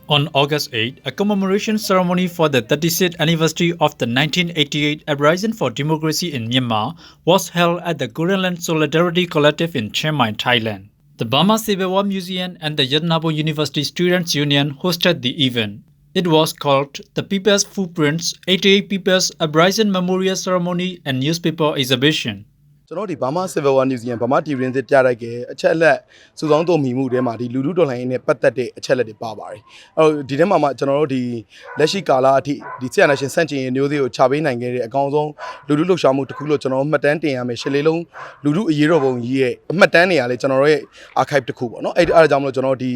On August 8, a commemoration ceremony for the 36th anniversary of the 1988 Uprising for Democracy in Myanmar was held at the Korean Solidarity Collective in Chiang Mai, Thailand. The Burma Civil War Museum and the Yadanabon University Students Union hosted the event. It was called the People's Footprints 88 People's Uprising Memorial Ceremony and Newspaper Exhibition. ကျွန်တော်ဒီ Burma Civil War Museum ဗမာတီရင်းစစ်ပြလိုက်တဲ့အချက်အလက်စုဆောင်းတော်မီမှုတွေမှာဒီလူထုတော်လှန်ရေးနဲ့ပတ်သက်တဲ့အချက်အလက်တွေပါပါတယ်။အဲဒီထဲမှာကျွန်တော်တို့ဒီလက်ရှိကာလအထိဒီဆီယနာရှင်စန့်ကျင်ရေးမျိုးစေ့ကိုခြာပေးနိုင်ခဲ့တဲ့အကောင်းဆုံးလူထုလှုပ်ရှားမှုတစ်ခုလို့ကျွန်တော်မှတ်တမ်းတင်ရမယ်ရှစ်လေးလုံးလူထုအရေးတော်ပုံကြီးရဲ့အမှတ်တမ်းတွေအားလေကျွန်တော်တို့ရဲ့ archive တစ်ခုပေါ့နော်။အဲ့ဒါကြောင့်မလို့ကျွန်တော်ဒီ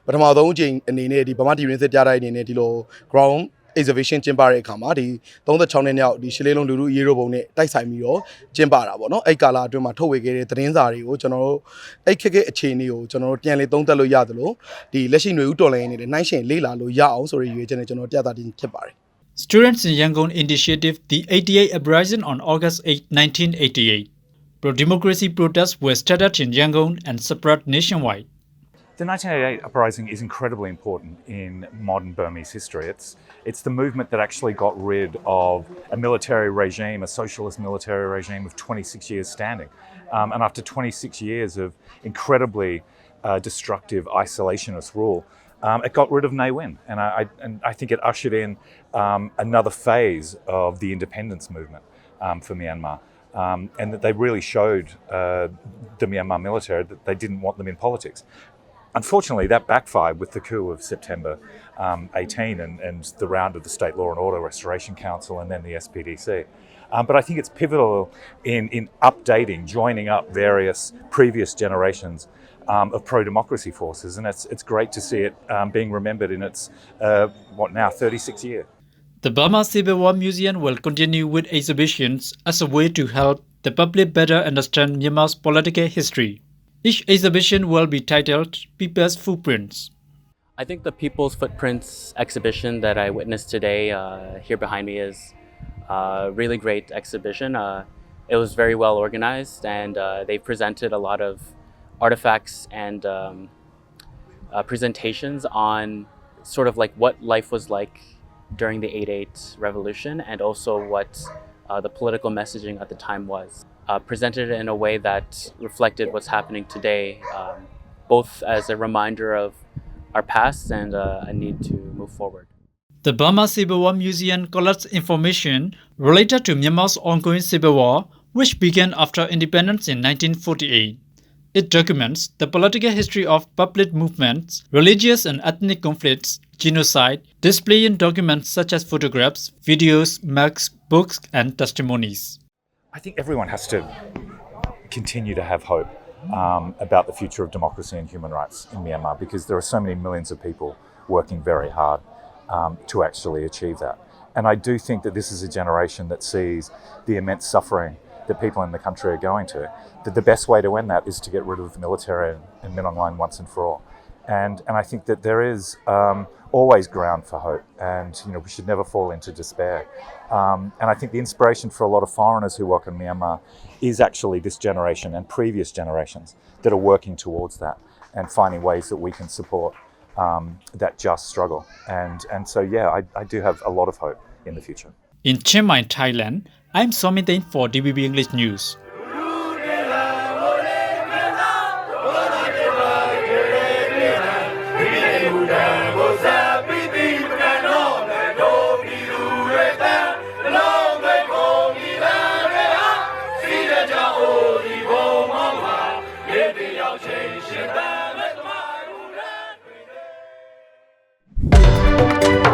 ပထမဆုံးအကြိမ်အနေနဲ့ဒီဗမာတီရင်းစစ်ပြလိုက်အနေနဲ့ဒီလို ground exhibition ကျင်းပတဲ့အခါမှာဒီ36နှစ်မြောက်ဒီရှစ်လေးလုံးလူထုအရေးတော်ပုံနဲ့တိုက်ဆိုင်ပြီးတော့ကျင်းပတာပေါ့နော်အဲ့ကာလအတွင်းမှာထုတ်ဝေခဲ့တဲ့သတင်းစာတွေကိုကျွန်တော်တို့အဲ့ခက်ခဲအခြေအနေကိုကျွန်တော်တို့ပြန်လည်သုံးသပ်လို့ရတယ်လို့ဒီလက်ရှိຫນွေဦးတော်လှန်ရေးနဲ့နှိုင်းယှဉ်လေ့လာလို့ရအောင်ဆိုရည်ရွယ်ချက်နဲ့ကျွန်တော်ပြသတင်ဖြစ်ပါတယ် Students in Yangon initiated the 88 Uprising on August 8, 1988. Pro-democracy protests were started in Yangon and spread nationwide. The 1988 Uprising is incredibly important in modern Burmese history. It's the movement that actually got rid of a military regime, a socialist military regime of 26 years standing. And after 26 years of incredibly destructive isolationist rule, it got rid of Ne Win. And I think it ushered in another phase of the independence movement for Myanmar. And that they really showed the Myanmar military that they didn't want them in politics. Unfortunately, that backfired with the coup of September 18 and the round of the State Law and Order Restoration Council and then the SPDC. But I think it's pivotal in updating, joining up various previous generations of pro-democracy forces, and it's great to see it being remembered in its, 36 year. The Burma Civil War Museum will continue with exhibitions as a way to help the public better understand Myanmar's political history. Each exhibition will be titled People's Footprints. I think the People's Footprints exhibition that I witnessed today here behind me is a really great exhibition. It was very well organized and they presented a lot of artifacts and presentations on sort of like what life was like during the 88 revolution and also what the political messaging at the time was. Presented in a way that reflected what's happening today, both as a reminder of our past and a need to move forward. The Burma Civil War Museum collects information related to Myanmar's ongoing civil war, which began after independence in 1948. It documents the political history of public movements, religious and ethnic conflicts, genocide, displaying documents such as photographs, videos, maps, books, and testimonies. I think everyone has to continue to have hope about the future of democracy and human rights in Myanmar because there are so many millions of people working very hard to actually achieve that. And I do think that this is a generation that sees the immense suffering that people in the country are going to, that the best way to end that is to get rid of the military and Min Aung Hlaing once and for all. And I think that there is always ground for hope, and we should never fall into despair. And I think the inspiration for a lot of foreigners who work in Myanmar is actually this generation and previous generations that are working towards that and finding ways that we can support that just struggle. And so yeah, I do have a lot of hope in the future. In Chiang Mai, Thailand, I'm Somitain for DBB English News. Thank you.